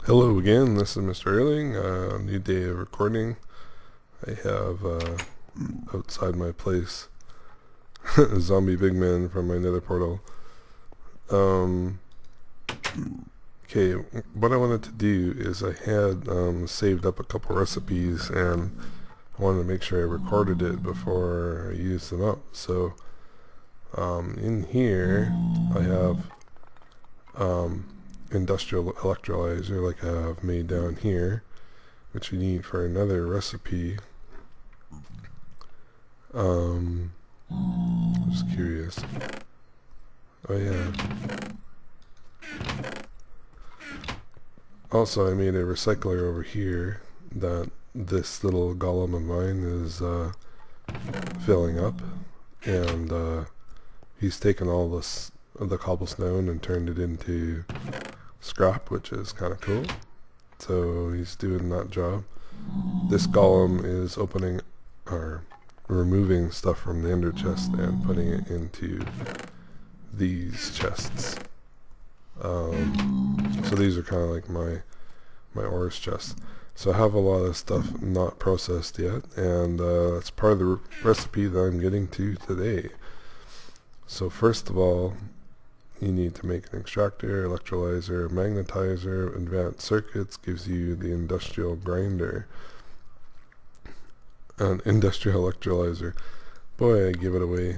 Hello again, this is MrEarling. New day of recording. I have outside my place a zombie big man from my nether portal. Okay, what I wanted to do is I had saved up a couple recipes and I wanted to make sure I recorded it before I used them up. So in here I have industrial electrolyzer like I have made down here, which we need for another recipe. I'm just curious. Oh yeah. Also, I made a recycler over here that this little golem of mine is filling up, and he's taken all this the cobblestone and turned it into scrap, which is kind of cool. So he's doing that job. This golem is opening or removing stuff from the ender chest and putting it into these chests. So these are kind of like my ores chests. So I have a lot of stuff not processed yet, and that's part of the recipe that I'm getting to today. So first of all, you need to make an extractor, electrolyzer, magnetizer, advanced circuits gives you the industrial grinder. An industrial electrolyzer. Boy, I give it away.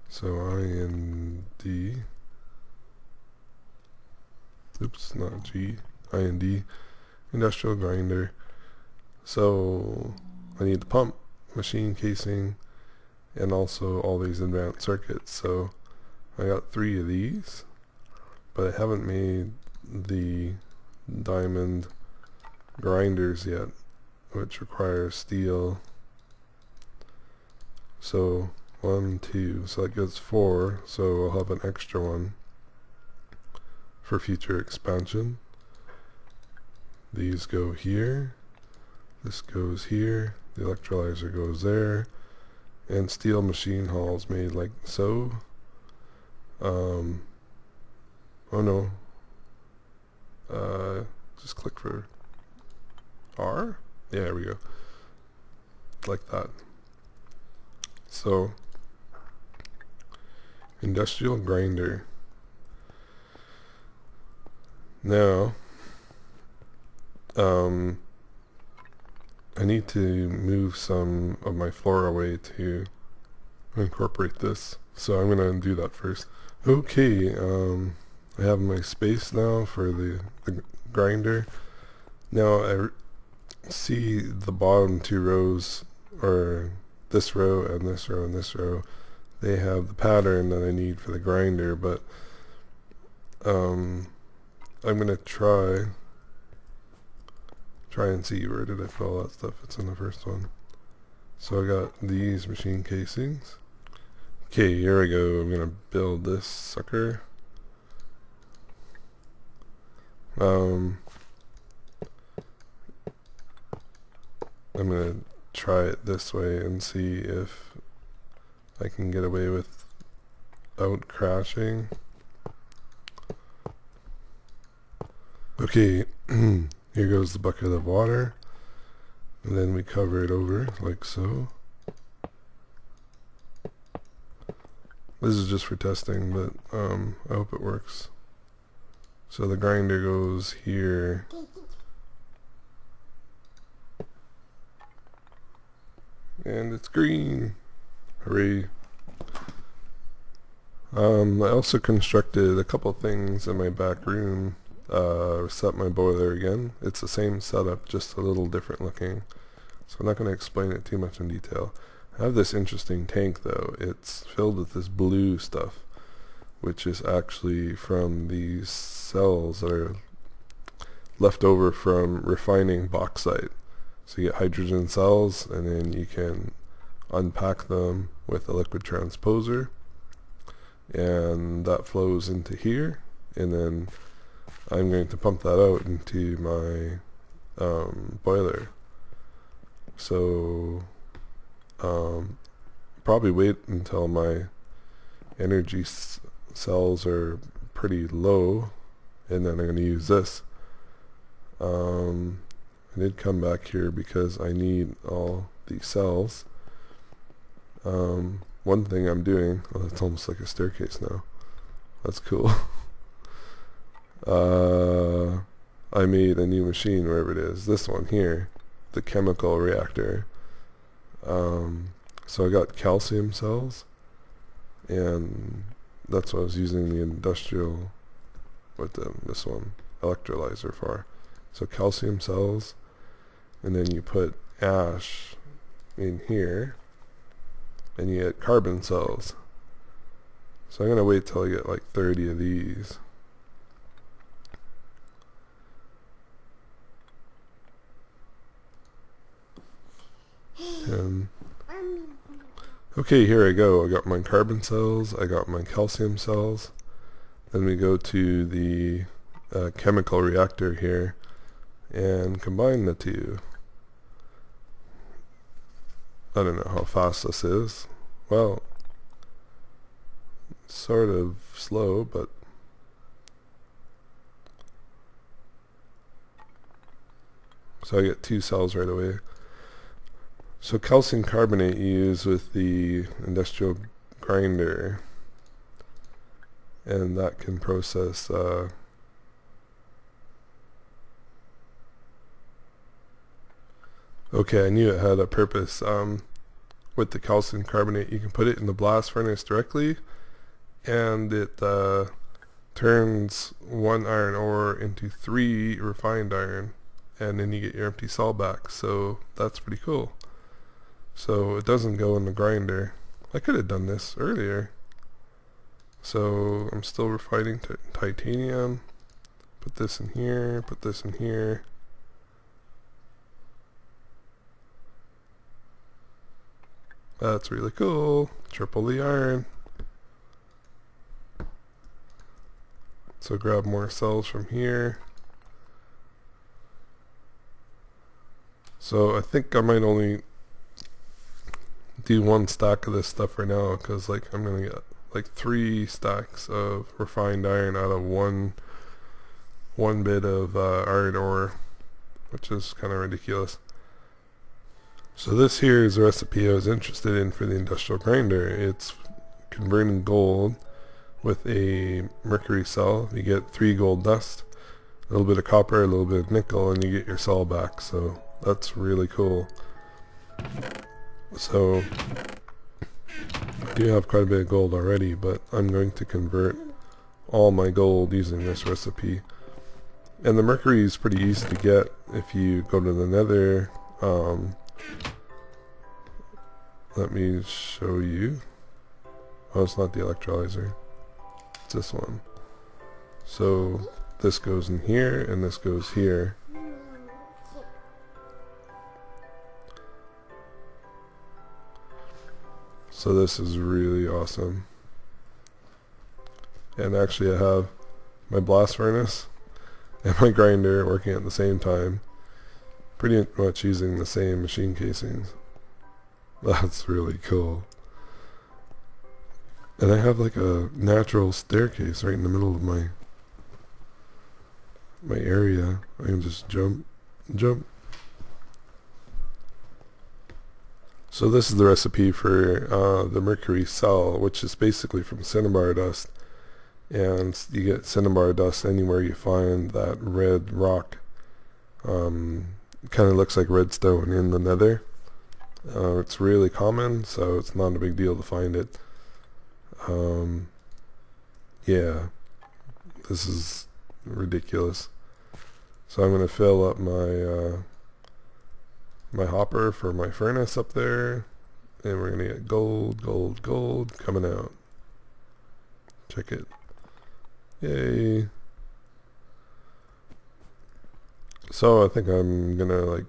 So IND. Oops, not G. IND. Industrial grinder. So I need the pump, machine casing, and also all these advanced circuits. So I got 3 of these, but I haven't made the diamond grinders yet, which requires steel. So 1, 2, so that gives 4, so I'll have an extra one for future expansion. These go here, this goes here, the electrolyzer goes there, and steel machine hulls made like so. Oh no, just click for R? Yeah, there we go, like that. So industrial grinder. Now I need to move some of my floor away to incorporate this, so I'm gonna do that first. Okay, I have my space now for the grinder. Now I see the bottom 2 rows, or this row and this row and this row, they have the pattern that I need for the grinder, but I'm gonna try and see, where did I put all that stuff? It's in the first one. So I got these machine casings. Okay, here we go. I'm gonna build this sucker. I'm gonna try it this way and see if I can get away without crashing. Okay, here goes the bucket of water, and then we cover it over like so. This is just for testing, but I hope it works. So the grinder goes here. And it's green. Hooray. I also constructed a couple things in my back room. Set my boiler again. It's the same setup, just a little different looking. So I'm not going to explain it too much in detail. I have this interesting tank though. It's filled with this blue stuff, which is actually from these cells that are left over from refining bauxite. So you get hydrogen cells, and then you can unpack them with a liquid transposer, and that flows into here, and then I'm going to pump that out into my boiler. So probably wait until my energy cells are pretty low, and then I'm going to use this. I did come back here because I need all these cells. One thing I'm doing, oh, that's almost like a staircase now. That's cool. I made a new machine, wherever it is. This one here, the chemical reactor. So I got calcium cells, and that's what I was using the industrial, this one, electrolyzer for. So calcium cells, and then you put ash in here, and you get carbon cells. So I'm going to wait till I get like 30 of these. Okay, here I go. I got my carbon cells, I got my calcium cells. Then we go to the chemical reactor here and combine the two. I don't know how fast this is. Well, sort of slow, but so I get 2 cells right away. So calcium carbonate you use with the industrial grinder, and that can process okay, I knew it had a purpose. With the calcium carbonate, you can put it in the blast furnace directly, and it turns 1 iron ore into 3 refined iron, and then you get your empty cell back. So that's pretty cool. So it doesn't go in the grinder. I could have done this earlier. So I'm still refining titanium. Put this in here, put this in here. That's really cool. Triple the iron. So grab more cells from here. So I think I might only do 1 stack of this stuff right now, because like I'm gonna get like 3 stacks of refined iron out of one bit of iron ore, which is kind of ridiculous. So this here is the recipe I was interested in for the industrial grinder. It's converting gold with a mercury cell. You get 3 gold dust, a little bit of copper, a little bit of nickel, and you get your cell back. So that's really cool. So I do have quite a bit of gold already, but I'm going to convert all my gold using this recipe. And the mercury is pretty easy to get if you go to the nether. Let me show you. Oh, it's not the electrolyzer. It's this one. So this goes in here, and this goes here. So this is really awesome. And actually I have my blast furnace and my grinder working at the same time, pretty much using the same machine casings. That's really cool. And I have like a natural staircase right in the middle of my area. I can just jump. So this is the recipe for the mercury cell, which is basically from cinnabar dust. And you get cinnabar dust anywhere you find that red rock. It kind of looks like redstone in the nether. It's really common, so it's not a big deal to find it. Yeah, this is ridiculous. So I'm going to fill up my my hopper for my furnace up there, and we're going to get gold coming out. Check it. Yay. So I think I'm going to like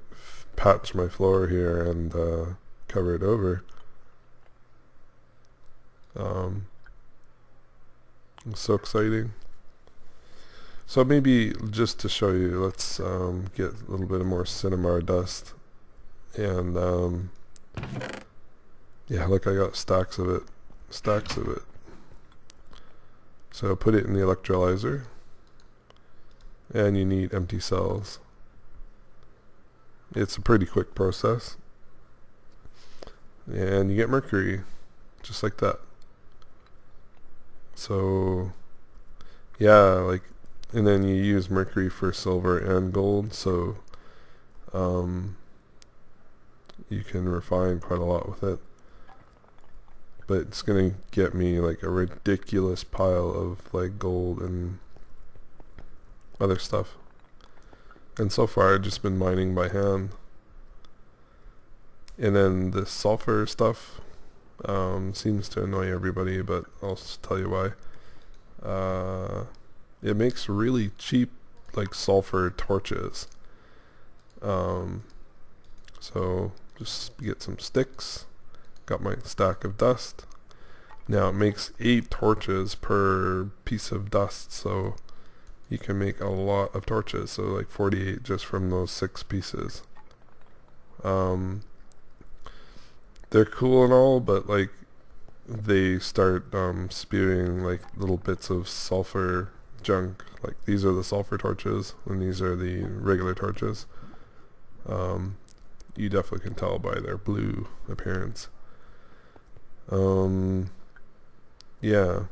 patch my floor here and cover it over. It's so exciting. So maybe just to show you, let's get a little bit of more cinnabar dust. And yeah, look, I got stacks of it. So put it in the electrolyzer. and you need empty cells. It's a pretty quick process, and you get mercury just like that. So yeah, like, and then you use mercury for silver and gold, so you can refine quite a lot with it. But it's gonna get me like a ridiculous pile of like gold and other stuff. And so far I've just been mining by hand. And then the sulfur stuff seems to annoy everybody, but I'll tell you why. It makes really cheap like sulfur torches. So just get some sticks. Got my stack of dust. Now it makes 8 torches per piece of dust, so you can make a lot of torches. So like 48 just from those 6 pieces. They're cool and all, but like they start spewing like little bits of sulfur junk. Like these are the sulfur torches and these are the regular torches. You definitely can tell by their blue appearance. Yeah.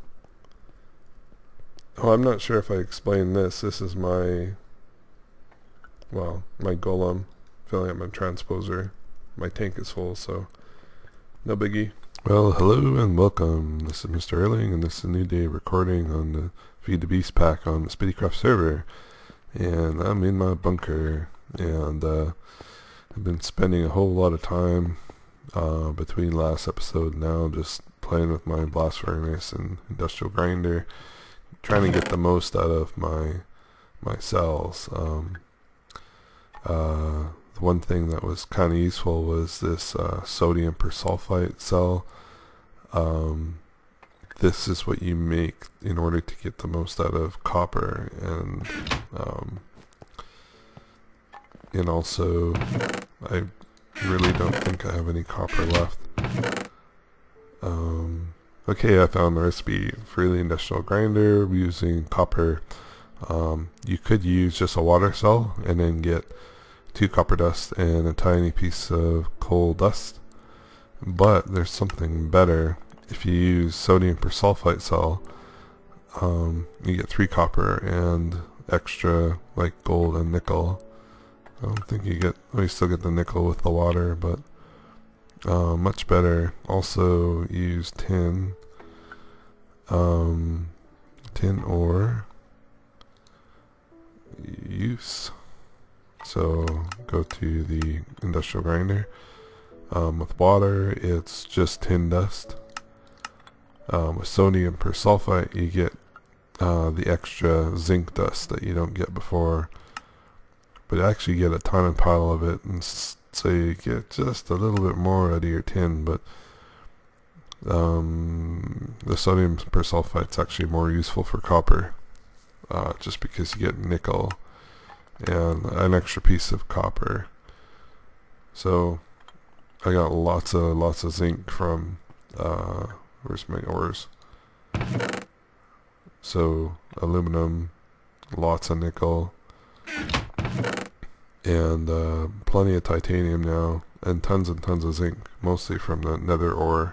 Oh, I'm not sure if I explained this. This is my golem filling up my transposer. My tank is full, so no biggie. Well, hello and welcome. This is MrEarling, and this is a new day recording on the Feed the Beast pack on the SpittyCraft server. And I'm in my bunker, and I've been spending a whole lot of time between last episode and now just playing with my blast furnace and industrial grinder, trying to get the most out of my cells. The one thing that was kind of useful was this sodium persulfite cell. This is what you make in order to get the most out of copper, and also I really don't think I have any copper left. Okay, I found the recipe for the industrial grinder using copper. You could use just a water cell and then get 2 copper dust and a tiny piece of coal dust. But there's something better. If you use sodium persulfite cell, you get 3 copper and extra like gold and nickel. I don't think you get, well, you still get the nickel with the water, but much better. Also use tin ore use. So go to the industrial grinder. With water, it's just tin dust. With sodium persulfite, you get the extra zinc dust that you don't get before. But actually get a ton and pile of it, and so you get just a little bit more out of your tin. But the sodium persulfite is actually more useful for copper, just because you get nickel and an extra piece of copper. So I got lots of zinc from where's my ores? So aluminum, lots of nickel, and plenty of titanium now, and tons of zinc, mostly from the nether ore.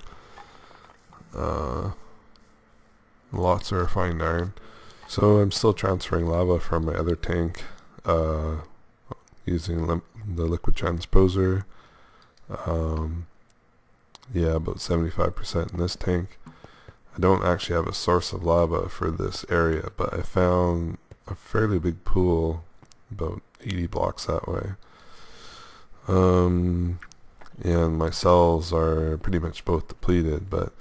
Lots of refined iron. So I'm still transferring lava from my other tank using the liquid transposer. Yeah, about 75% in this tank. I don't actually have a source of lava for this area, but I found a fairly big pool about 80 blocks that way. And my cells are pretty much both depleted, but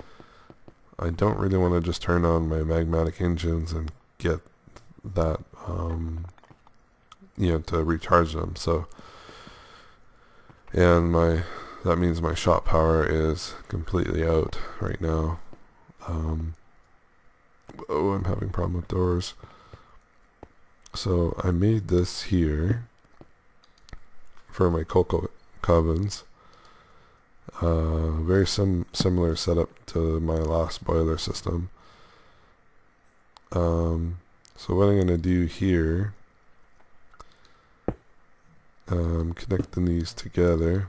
I don't really want to just turn on my magmatic engines and get that, to recharge them. So, and that means my shop power is completely out right now. Oh, I'm having a problem with doors. So I made this here for my cocoa covens. Very similar setup to my last boiler system. So what I'm going to do here connecting these together,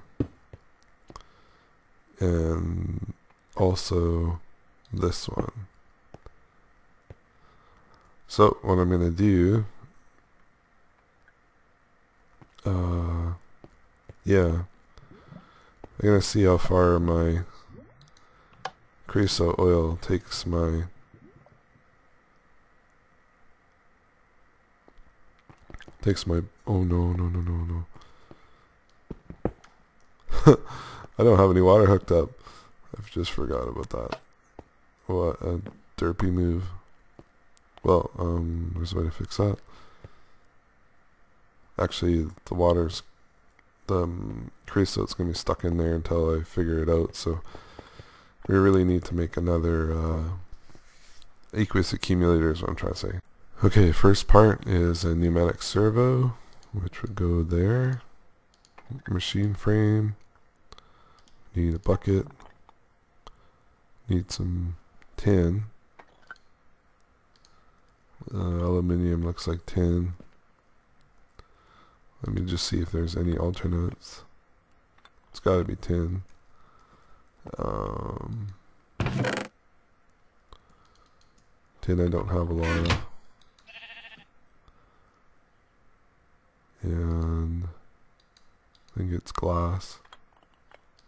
and also this one. So what I'm going to do, yeah, I'm going to see how far my creosote oil takes my oh no. I don't have any water hooked up. I've just forgot about that. What a derpy move. Well, there's a way to fix that. Actually, the creosote's gonna be stuck in there until I figure it out, so we really need to make another aqueous accumulator is what I'm trying to say. Okay, first part is a pneumatic servo, which would go there. Machine frame. Need a bucket. Need some tin. Aluminium looks like tin. Let me just see if there's any alternates. It's gotta be tin. Tin I don't have a lot of. And I think it's glass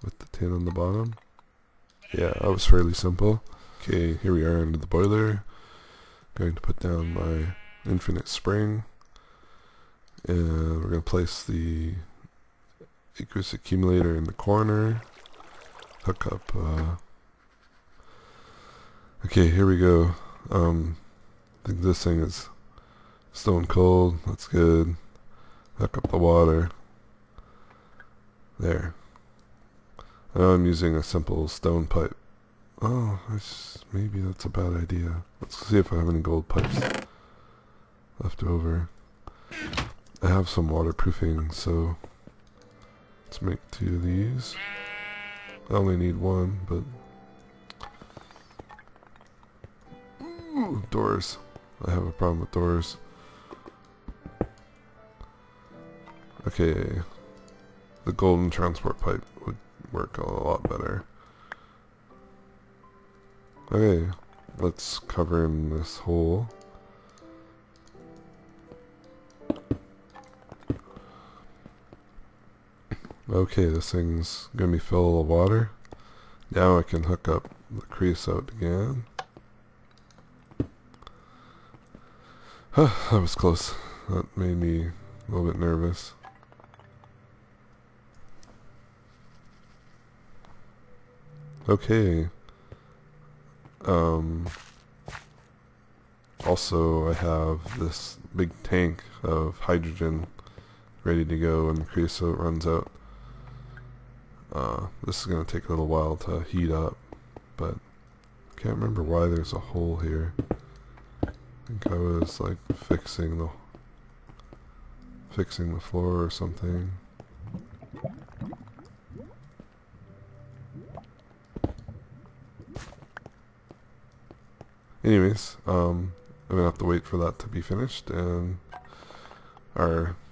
with the tin on the bottom. Yeah, that was fairly simple. Okay, here we are under the boiler. Going to put down my infinite spring, and we're going to place the aqueous accumulator in the corner. Hook up. Okay, here we go. I think this thing is stone cold. That's good. Hook up the water. There. I know I'm using a simple stone pipe. Oh, maybe that's a bad idea. Let's see if I have any gold pipes left over. I have some waterproofing, so let's make 2 of these. I only need 1, but... Ooh, doors. I have a problem with doors. Okay, the golden transport pipe would work a lot better. Okay, let's cover in this hole. Okay, this thing's gonna be full of water. Now I can hook up the creosote again. That was close. That made me a little bit nervous. Okay. Also I have this big tank of hydrogen ready to go when the creosote runs out. This is going to take a little while to heat up, but I can't remember why there's a hole here. I think I was like fixing the floor or something. Anyways, I'm gonna have to wait for that to be finished or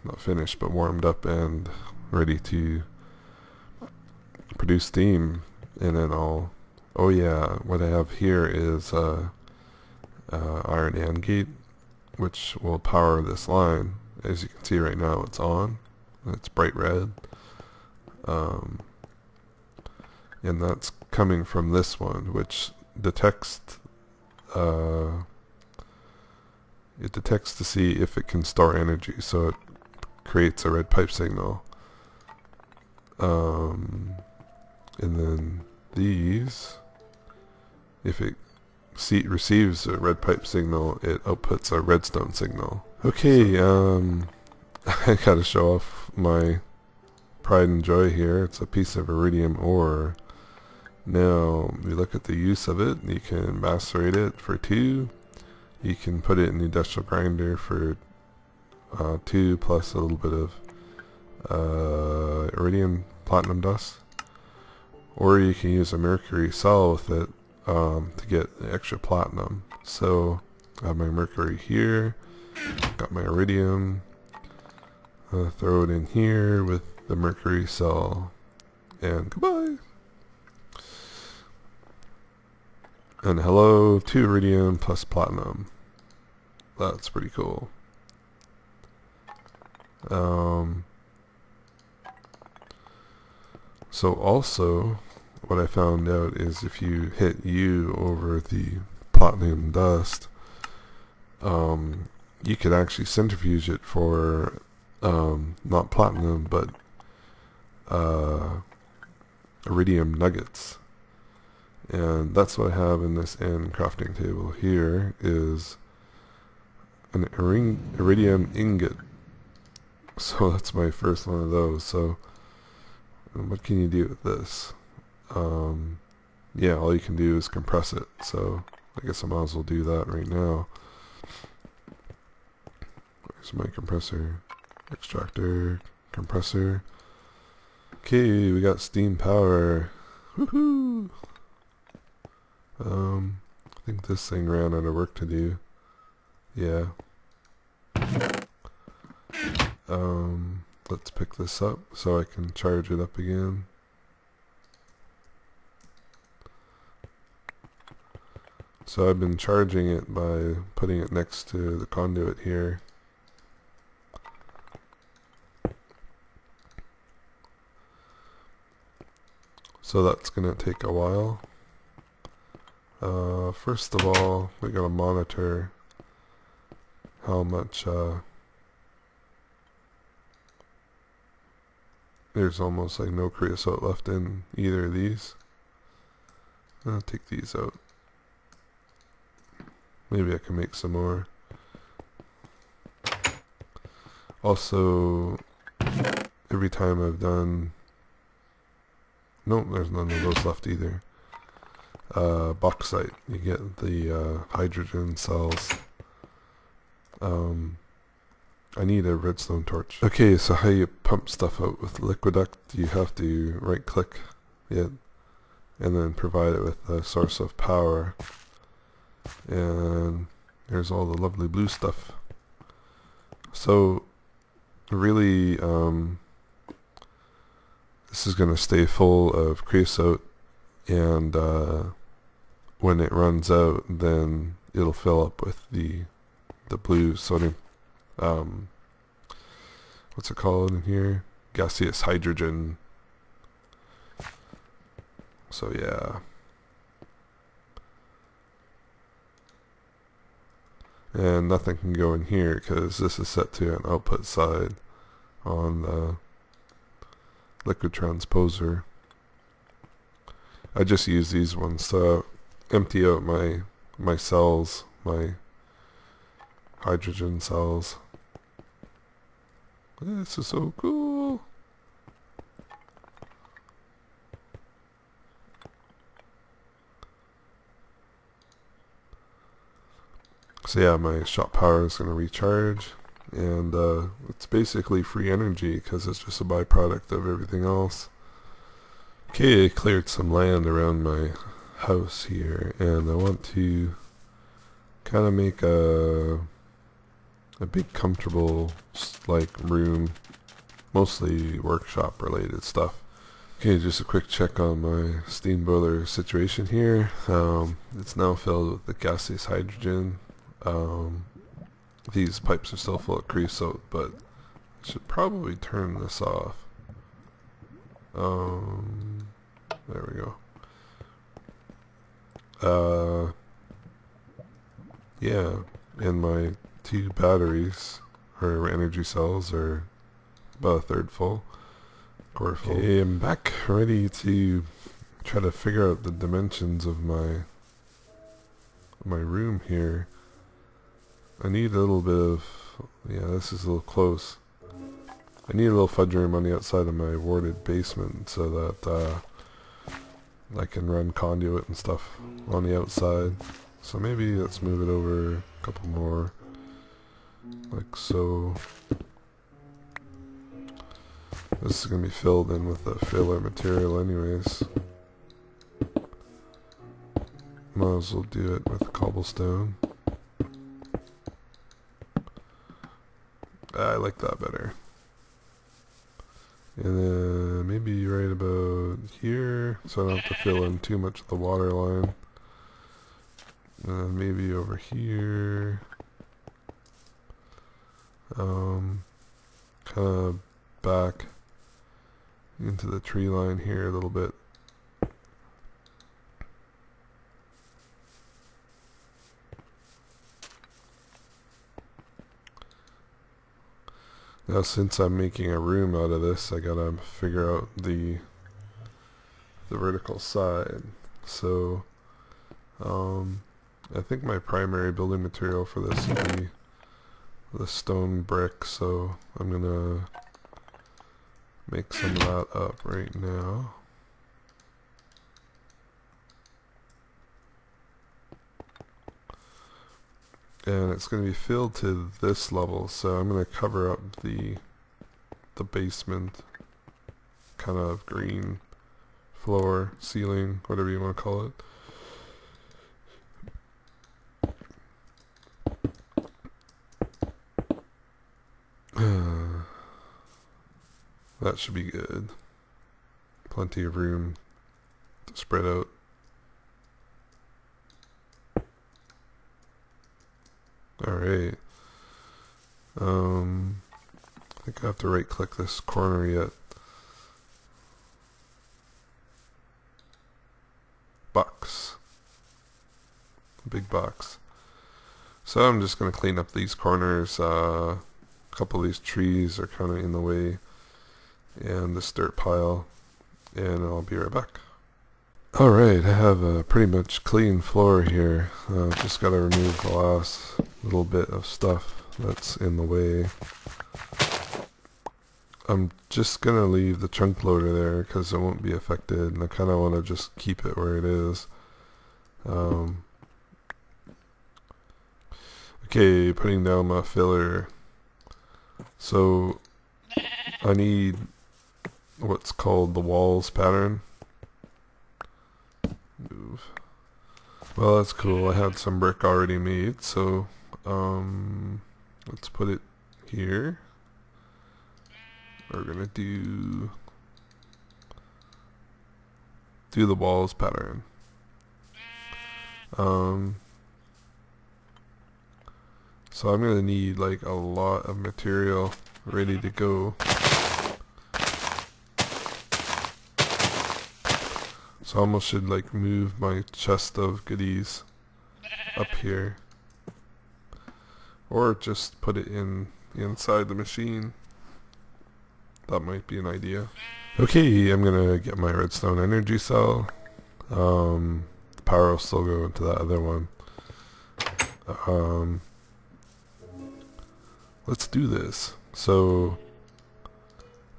not finished, but warmed up and ready to produce steam, and then oh yeah, what I have here is iron AND gate, which will power this line. As you can see right now, it's on. It's bright red, and that's coming from this one, which detects. It detects to see if it can store energy, so it creates a red pipe signal. And then these, if it receives a red pipe signal, it outputs a redstone signal. Okay, I gotta show off my pride and joy here. It's a piece of iridium ore. Now, we look at the use of it. You can macerate it for 2. You can put it in the industrial grinder for 2 plus a little bit of iridium platinum dust. Or you can use a mercury cell with it to get the extra platinum. So, I have my mercury here. Got my iridium. Throw it in here with the mercury cell, and goodbye. And hello to iridium plus platinum. That's pretty cool. So also, what I found out is if you hit U over the platinum dust, you could actually centrifuge it for not platinum but iridium nuggets. And that's what I have in this end crafting table here, is an iridium ingot. So that's my first one of those. So what can you do with this? Yeah, all you can do is compress it. So I guess I might as well do that right now. Where's my compressor? Extractor, compressor. Okay, we got steam power. Woohoo! I think this thing ran out of work to do. Yeah. Let's pick this up so I can charge it up again. So I've been charging it by putting it next to the conduit here. So that's gonna take a while. First of all, we gotta monitor how much there's almost like no creosote left in either of these. I'll take these out. Maybe I can make some more. Also, every time I've done... Nope, there's none of those left either. Bauxite, you get the hydrogen cells. I need a redstone torch. Okay, so how you pump stuff out with Liquiduct, you have to right click it and then provide it with a source of power. And there's all the lovely blue stuff. So really this is going to stay full of creosote, and when it runs out then it'll fill up with the blue sodium, what's it called in here? Gaseous hydrogen. So yeah. And nothing can go in here because this is set to an output side on the liquid transposer. I just use these ones to empty out my cells, my hydrogen cells. This is so cool. So yeah, my shop power is going to recharge, and it's basically free energy because it's just a byproduct of everything else. Okay, I cleared some land around my house here, and I want to kind of make a big comfortable like room, mostly workshop related stuff. Okay, just a quick check on my steam boiler situation here. It's now filled with the gaseous hydrogen. These pipes are still full of creosote, but I should probably turn this off. There we go. Yeah, and my 2 batteries, or energy cells, are about a third full. Quarter full. Okay, I'm back ready to try to figure out the dimensions of my room here. I need a little bit of, yeah, this is a little close. I need a little fudge room on the outside of my warded basement so that I can run conduit and stuff on the outside. So maybe let's move it over a couple more, like so. This is going to be filled in with the filler material anyways. Might as well do it with cobblestone. I like that better. And then maybe right about here, so I don't have to fill in too much of the water line. And then maybe over here. Kind of back into the tree line here a little bit. Now since I'm making a room out of this, I gotta figure out the vertical side. So I think my primary building material for this will be the stone brick, so I'm gonna make some of that up right now. And it's going to be filled to this level, so I'm going to cover up the basement, kind of green floor, ceiling, whatever you want to call it. That should be good. Plenty of room to spread out. Alright. I think I have to right click this corner yet. Box. Big box. So I'm just going to clean up these corners. A couple of these trees are kind of in the way. And this dirt pile. And I'll be right back. Alright, I have a pretty much clean floor here. Just gotta remove the last little bit of stuff that's in the way. I'm just gonna leave the chunk loader there because it won't be affected, and I kinda wanna just keep it where it is. Okay, putting down my filler. So I need what's called the walls pattern. Move. Well, that's cool. I had some brick already made, so let's put it here. We're gonna do the walls pattern. So I'm gonna need like a lot of material ready to go. So I almost should like move my chest of goodies up here, or just put it inside the machine. That might be an idea. Okay, I'm gonna get my redstone energy cell. The power will still go into that other one. Let's do this. So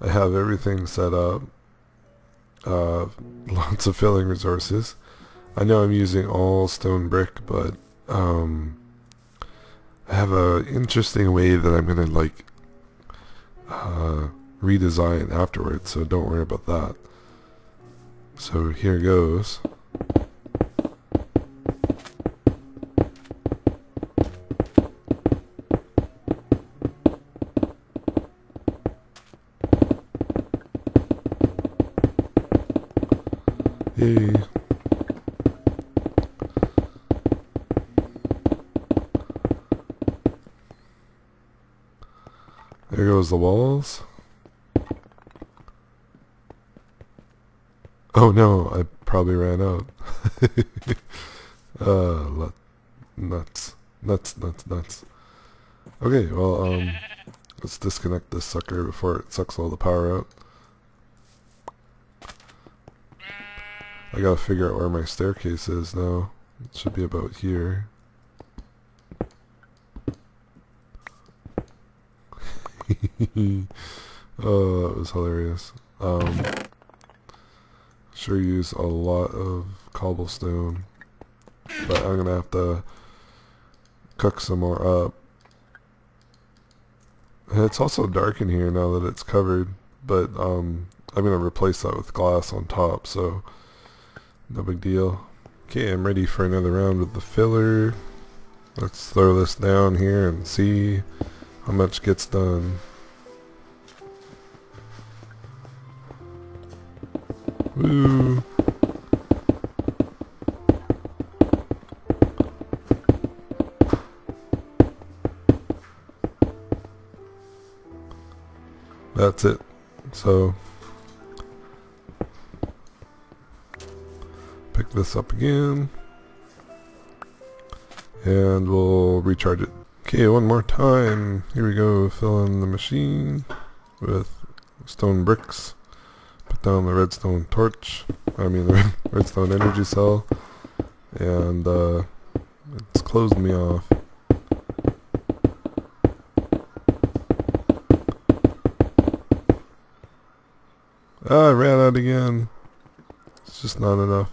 I have everything set up. Lots of filling resources. I know I'm using all stone brick, but I have a interesting way that I'm gonna like redesign afterwards, so don't worry about that. So here goes. Yay. There goes the walls. Oh no, I probably ran out. Nuts. Okay, well, let's disconnect this sucker before it sucks all the power out. I gotta figure out where my staircase is now. It should be about here. Oh, that was hilarious. Sure use a lot of cobblestone, but I'm gonna have to cook some more up. And it's also dark in here now that it's covered, but I'm gonna replace that with glass on top, so no big deal. Okay, I'm ready for another round with the filler. Let's throw this down here and see how much gets done. Woo! That's it. So pick this up again and we'll recharge it. Okay, one more time. Here we go. Fill in the machine with stone bricks. Put down the redstone torch. I mean the redstone energy cell. And it's closed me off. Ah, I ran out again. It's just not enough.